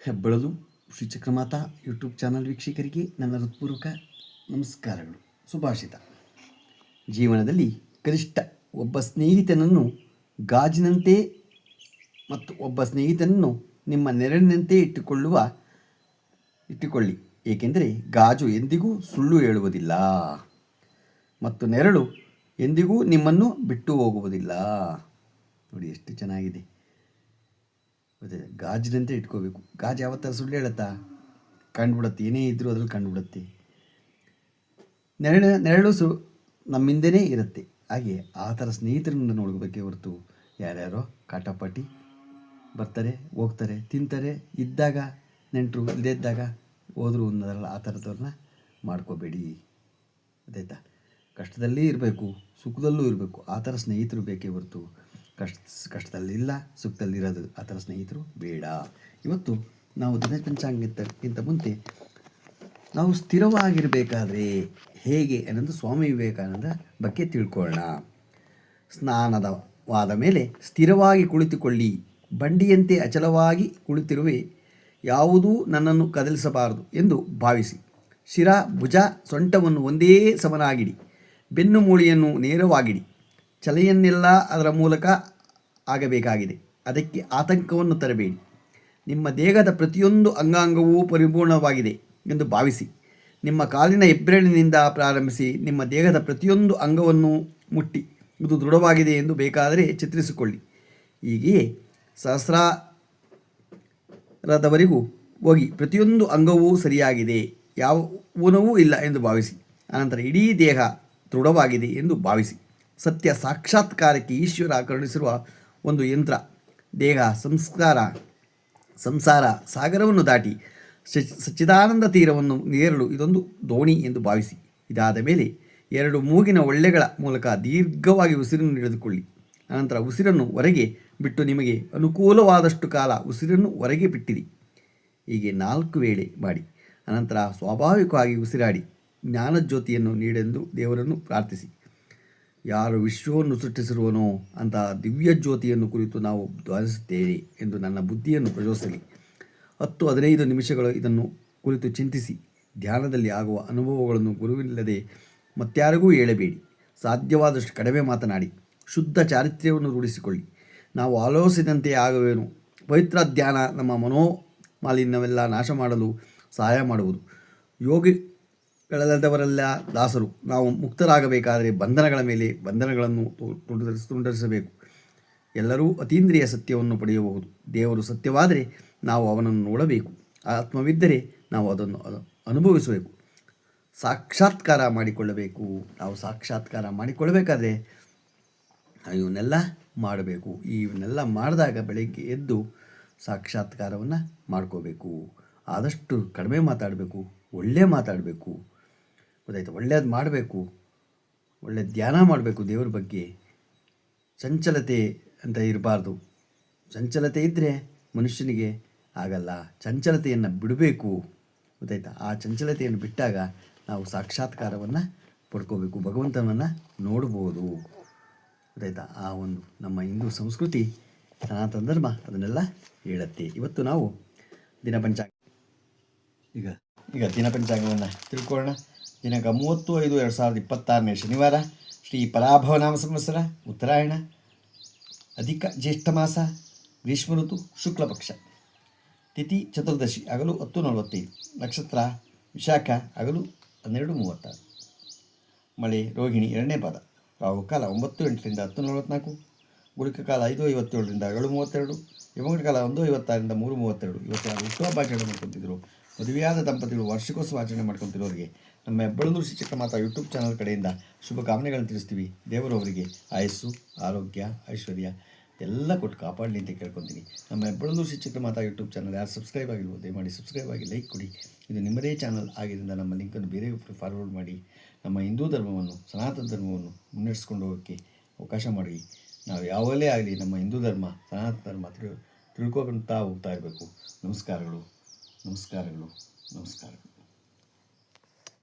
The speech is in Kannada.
ಹೆಬ್ಬಳಲು ಶ್ರೀ ಚಕ್ರಮಾತಾ ಯೂಟ್ಯೂಬ್ ಚಾನಲ್ ವೀಕ್ಷಕರಿಗೆ ನನ್ನ ಹೃತ್ಪೂರ್ವಕ ನಮಸ್ಕಾರಗಳು. ಸುಭಾಷಿತ: ಜೀವನದಲ್ಲಿ ಕನಿಷ್ಠ ಒಬ್ಬ ಸ್ನೇಹಿತನನ್ನು ಗಾಜಿನಂತೆ ಮತ್ತು ಒಬ್ಬ ಸ್ನೇಹಿತನನ್ನು ನಿಮ್ಮ ನೆರಳಿನಂತೆ ಇಟ್ಟುಕೊಳ್ಳಿ, ಏಕೆಂದರೆ ಗಾಜು ಎಂದಿಗೂ ಸುಳ್ಳು ಹೇಳುವುದಿಲ್ಲ ಮತ್ತು ನೆರಳು ಎಂದಿಗೂ ನಿಮ್ಮನ್ನು ಬಿಟ್ಟು ಹೋಗುವುದಿಲ್ಲ. ನೋಡಿ ಎಷ್ಟು ಚೆನ್ನಾಗಿದೆ. ಅದೇ ಗಾಜಿನಂತೆ ಇಟ್ಕೋಬೇಕು. ಗಾಜು ಯಾವ ಥರ ಸುಳ್ಳು ಹೇಳುತ್ತಾ? ಕಂಡುಬಿಡುತ್ತೆ, ಏನೇ ಇದ್ದರೂ ಅದ್ರಲ್ಲಿ ಕಂಡುಬಿಡುತ್ತೆ. ನೆರಳು ನಮ್ಮಿಂದನೇ ಇರುತ್ತೆ. ಹಾಗೆ ಆ ಥರ ಸ್ನೇಹಿತರನ್ನು ನೋಡಬೇಕೇ ಹೊರತು ಯಾರ್ಯಾರೋ ಕಾಟಪಾಟಿ ಬರ್ತಾರೆ, ಹೋಗ್ತಾರೆ, ತಿಂತಾರೆ, ಇದ್ದಾಗ ನೆಂಟರು, ಇಲ್ಲದೇ ಇದ್ದಾಗ ಹೋದ್ರು ಅನ್ನೋದಲ್ಲ. ಆ ಥರದವ್ರನ್ನ ಮಾಡ್ಕೋಬೇಡಿ. ಅದಾಯ್ತಾ? ಕಷ್ಟದಲ್ಲಿ ಇರಬೇಕು, ಸುಖದಲ್ಲೂ ಇರಬೇಕು. ಆ ಥರ ಸ್ನೇಹಿತರು ಬೇಕೇ ಹೊರತು ಕಷ್ಟದಲ್ಲಿಲ್ಲ ಸುಖದಲ್ಲಿರೋದು ಆ ಥರ ಸ್ನೇಹಿತರು ಬೇಡ. ಇವತ್ತು ನಾವು ದಿನಪಂಚಾಂಗಕ್ಕಿಂತ ಮುಂಚೆ ನಾವು ಸ್ಥಿರವಾಗಿರಬೇಕಾದ್ರೆ ಹೇಗೆ ಅನ್ನೋದು ಸ್ವಾಮಿ ವಿವೇಕಾನಂದ ಬಗ್ಗೆ ತಿಳ್ಕೊಳ್ಳೋಣ. ಸ್ನಾನದವಾದ ಮೇಲೆ ಸ್ಥಿರವಾಗಿ ಕುಳಿತುಕೊಳ್ಳಿ, ಬಂಡಿಯಂತೆ ಅಚಲವಾಗಿ ಕುಳಿತಿರುವೆ, ಯಾವುದೂ ನನ್ನನ್ನು ಕದಲಿಸಬಾರದು ಎಂದು ಭಾವಿಸಿ. ಶಿರ, ಭುಜ, ಸೊಂಟವನ್ನು ಒಂದೇ ಸಮನಾಗಿಡಿ, ಬೆನ್ನು ಮೂಳೆಯನ್ನು ನೇರವಾಗಿಡಿ. ಚಲೆಯನ್ನೆಲ್ಲ ಅದರ ಮೂಲಕ ಆಗಬೇಕಾಗಿದೆ, ಅದಕ್ಕೆ ಆತಂಕವನ್ನು ತರಬೇಡಿ. ನಿಮ್ಮ ದೇಹದ ಪ್ರತಿಯೊಂದು ಅಂಗಾಂಗವೂ ಪರಿಪೂರ್ಣವಾಗಿದೆ ಎಂದು ಭಾವಿಸಿ. ನಿಮ್ಮ ಕಾಲಿನ ಹೆಬ್ಬೆರಳಿನಿಂದ ಪ್ರಾರಂಭಿಸಿ ನಿಮ್ಮ ದೇಹದ ಪ್ರತಿಯೊಂದು ಅಂಗವನ್ನು ಮುಟ್ಟಿ ಇದು ದೃಢವಾಗಿದೆ ಎಂದು ಬೇಕಾದರೆ ಚಿತ್ರಿಸಿಕೊಳ್ಳಿ. ಹೀಗೆಯೇ ಸಹಸ್ರಾರದವರೆಗೂ ಹೋಗಿ ಪ್ರತಿಯೊಂದು ಅಂಗವೂ ಸರಿಯಾಗಿದೆ, ಯಾವ ಊನವೂ ಇಲ್ಲ ಎಂದು ಭಾವಿಸಿ. ಅನಂತರ ಇಡೀ ದೇಹ ದೃಢವಾಗಿದೆ ಎಂದು ಭಾವಿಸಿ. ಸತ್ಯ ಸಾಕ್ಷಾತ್ಕಾರಕ್ಕೆ ಈಶ್ವರ ಕರುಣಿಸಿರುವ ಒಂದು ಯಂತ್ರ. ದೇಹ ಸಂಸಾರ ಸಾಗರವನ್ನು ದಾಟಿ ಸಚ್ಚಿದಾನಂದ ತೀರವನ್ನು ನೇರಲು ಇದೊಂದು ದೋಣಿ ಎಂದು ಭಾವಿಸಿ. ಇದಾದ ಮೇಲೆ 2 ಮೂಗಿನ ಒಳ್ಳೆಗಳ ಮೂಲಕ ದೀರ್ಘವಾಗಿ ಉಸಿರನ್ನು ಹಿಡಿದುಕೊಳ್ಳಿ. ಅನಂತರ ಉಸಿರನ್ನು ಹೊರಗೆ ಬಿಟ್ಟು ನಿಮಗೆ ಅನುಕೂಲವಾದಷ್ಟು ಕಾಲ ಉಸಿರನ್ನು ಹೊರಗೆ ಬಿಟ್ಟಿರಿ. ಹೀಗೆ 4 ವೇಳೆ ಮಾಡಿ. ಅನಂತರ ಸ್ವಾಭಾವಿಕವಾಗಿ ಉಸಿರಾಡಿ ಜ್ಞಾನಜ್ಯೋತಿಯನ್ನು ನೀಡೆಂದು ದೇವರನ್ನು ಪ್ರಾರ್ಥಿಸಿ. ಯಾರು ವಿಶ್ವವನ್ನು ಸೃಷ್ಟಿಸಿರುವನೋ ಅಂತಹ ದಿವ್ಯ ಜ್ಯೋತಿಯನ್ನು ಕುರಿತು ನಾವು ಧ್ವನಿಸುತ್ತೇವೆ ಎಂದು ನನ್ನ ಬುದ್ಧಿಯನ್ನು ಪ್ರಚೋದಿಸಲಿ. 10-15 ನಿಮಿಷಗಳು ಇದನ್ನು ಕುರಿತು ಚಿಂತಿಸಿ. ಧ್ಯಾನದಲ್ಲಿ ಆಗುವ ಅನುಭವಗಳನ್ನು ಗುರುವಿಲ್ಲದೆ ಮತ್ಯಾರಿಗೂ ಹೇಳಬೇಡಿ. ಸಾಧ್ಯವಾದಷ್ಟು ಕಡಿಮೆ ಮಾತನಾಡಿ ಶುದ್ಧ ಚಾರಿತ್ರ್ಯವನ್ನು ರೂಢಿಸಿಕೊಳ್ಳಿ. ನಾವು ಆಲೋಚಿಸಿದಂತೆ ಆಗುವೇನು. ಪವಿತ್ರ ಧ್ಯಾನ ನಮ್ಮ ಮನೋಮಾಲಿನ್ಯವೆಲ್ಲ ನಾಶ ಮಾಡಲು ಸಹಾಯ ಮಾಡುವುದು. ಯೋಗಿಗಳಲ್ಲದವರೆಲ್ಲ ದಾಸರು. ನಾವು ಮುಕ್ತರಾಗಬೇಕಾದರೆ ಬಂಧನಗಳ ಮೇಲೆ ಬಂಧನಗಳನ್ನು ತುಂಡರಿಸಬೇಕು. ಎಲ್ಲರೂ ಅತೀಂದ್ರಿಯ ಸತ್ಯವನ್ನು ಪಡೆಯಬಹುದು. ದೇವರು ಸತ್ಯವಾದರೆ ನಾವು ಅವನನ್ನು ನೋಡಬೇಕು. ಆತ್ಮವಿದ್ದರೆ ನಾವು ಅದನ್ನು ಅನುಭವಿಸಬೇಕು. ಸಾಕ್ಷಾತ್ಕಾರ ಮಾಡಿಕೊಳ್ಳಬೇಕು. ನಾವು ಸಾಕ್ಷಾತ್ಕಾರ ಮಾಡಿಕೊಳ್ಳಬೇಕಾದ್ರೆ ಇವನ್ನೆಲ್ಲ ಮಾಡಬೇಕು. ಇವನ್ನೆಲ್ಲ ಮಾಡಿದಾಗ ಬೆಳಗ್ಗೆ ಎದ್ದು ಸಾಕ್ಷಾತ್ಕಾರವನ್ನು ಮಾಡ್ಕೋಬೇಕು. ಆದಷ್ಟು ಕಡಿಮೆ ಮಾತಾಡಬೇಕು, ಒಳ್ಳೆ ಮಾತಾಡಬೇಕು. ಗೊತ್ತಾಯ್ತು? ಒಳ್ಳೇದು ಮಾಡಬೇಕು, ಒಳ್ಳೆ ಧ್ಯಾನ ಮಾಡಬೇಕು. ದೇವರ ಬಗ್ಗೆ ಚಂಚಲತೆ ಅಂತ ಇರಬಾರ್ದು. ಚಂಚಲತೆ ಇದ್ದರೆ ಮನುಷ್ಯನಿಗೆ ಆಗಲ್ಲ. ಚಂಚಲತೆಯನ್ನು ಬಿಡಬೇಕು. ಗೊತ್ತಾಯ್ತಾ? ಆ ಚಂಚಲತೆಯನ್ನು ಬಿಟ್ಟಾಗ ನಾವು ಸಾಕ್ಷಾತ್ಕಾರವನ್ನು ಪಡ್ಕೋಬೇಕು, ಭಗವಂತನನ್ನು ನೋಡ್ಬೋದು. ಗೊತ್ತಾಯ್ತಾ? ಆ ಒಂದು ನಮ್ಮ ಹಿಂದೂ ಸಂಸ್ಕೃತಿ, ಸನಾತನ ಧರ್ಮ ಅದನ್ನೆಲ್ಲ ಹೇಳುತ್ತೆ. ಇವತ್ತು ನಾವು ದಿನಪಂಚಾಂಗ ಈಗ ದಿನಪಂಚಾಂಗವನ್ನು ತಿಳ್ಕೊಳ್ಳೋಣ. ದಿನಾಂಕ 30/5/2026 ಶನಿವಾರ. ಶ್ರೀ ಪರಾಭವನಾಮ ಸಂವತ್ಸರ, ಉತ್ತರಾಯಣ, ಅಧಿಕ ಜ್ಯೇಷ್ಠ ಮಾಸ, ಗ್ರೀಷ್ಮ ಋತು, ಶುಕ್ಲ ಪಕ್ಷ. ತಿಥಿ ಚತುರ್ದಶಿ, ಹಗಲು 10:45. ನಕ್ಷತ್ರ ವಿಶಾಖ, ಹಗಲು 12:36. ಮಳೆ ರೋಹಿಣಿ, 2ನೇ ಪಾದ. ರಾಹುಕಾಲ 9:08ರಿಂದ 10:44. ಗುಳಿಕ ಕಾಲ 5:57ರಿಂದ 7:32. ಯಮಗಂಟ ಕಾಲ 1:56ರಿಂದ 3:32. ಇವತ್ತು ನಾವು ಹುಟ್ಟುಹಬ್ಬ ಆಚರಣೆ ಮಾಡ್ಕೊತಿದ್ರು. ಮದುವೆಯಾದ ದಂಪತಿಗಳು ವಾರ್ಷಿಕೋತ್ಸವ ಆಚರಣೆ ಮಾಡ್ಕೊತಿರೋರಿಗೆ ನಮ್ಮ ಹೆಬ್ಬಳಲು ಶ್ರೀ ಚಕ್ರಮಾತಾ ಯೂಟ್ಯೂಬ್ ಚಾನಲ್ ಕಡೆಯಿಂದ ಶುಭಕಾಮನೆಗಳನ್ನು ತಿಳಿಸ್ತೀವಿ. ದೇವರು ಅವರಿಗೆ ಆಯಸ್ಸು, ಆರೋಗ್ಯ, ಐಶ್ವರ್ಯ ಎಲ್ಲ ಕೊಟ್ಟು ಕಾಪಾಡಲಿ ಅಂತ ಕೇಳ್ಕೊತೀನಿ. ನಮ್ಮ ಹೆಬ್ಬಳಲು ಶ್ರೀ ಚಕ್ರಮಾತಾ ಯೂಟ್ಯೂಬ್ ಚಾನಲ್ ಯಾರು ಸಬ್ಸ್ಕ್ರೈಬ್ ಆಗಿರ್ಬೋದು, ದಯಮಾಡಿ ಸಬ್ಸ್ಕ್ರೈಬ್ ಆಗಿ ಲೈಕ್ ಕೊಡಿ. ಇದು ನಿಮ್ಮದೇ ಚಾನಲ್ ಆಗಿದ್ದರಿಂದ ನಮ್ಮ ಲಿಂಕನ್ನು ಬೇರೆ ಫಾರ್ವರ್ಡ್ ಮಾಡಿ ನಮ್ಮ ಹಿಂದೂ ಧರ್ಮವನ್ನು, ಸನಾತನ ಧರ್ಮವನ್ನು ಮುನ್ನಡೆಸ್ಕೊಂಡು ಹೋಗೋಕ್ಕೆ ಅವಕಾಶ ಮಾಡಿ. ನಾವು ಯಾವಾಗಲೇ ಆಗಲಿ ನಮ್ಮ ಹಿಂದೂ ಧರ್ಮ, ಸನಾತನ ಧರ್ಮ ತಿಳ್ಕೊಳ್ತಾ ಹೋಗ್ತಾ ಇರಬೇಕು. ನಮಸ್ಕಾರಗಳು, ನಮಸ್ಕಾರಗಳು, ನಮಸ್ಕಾರಗಳು.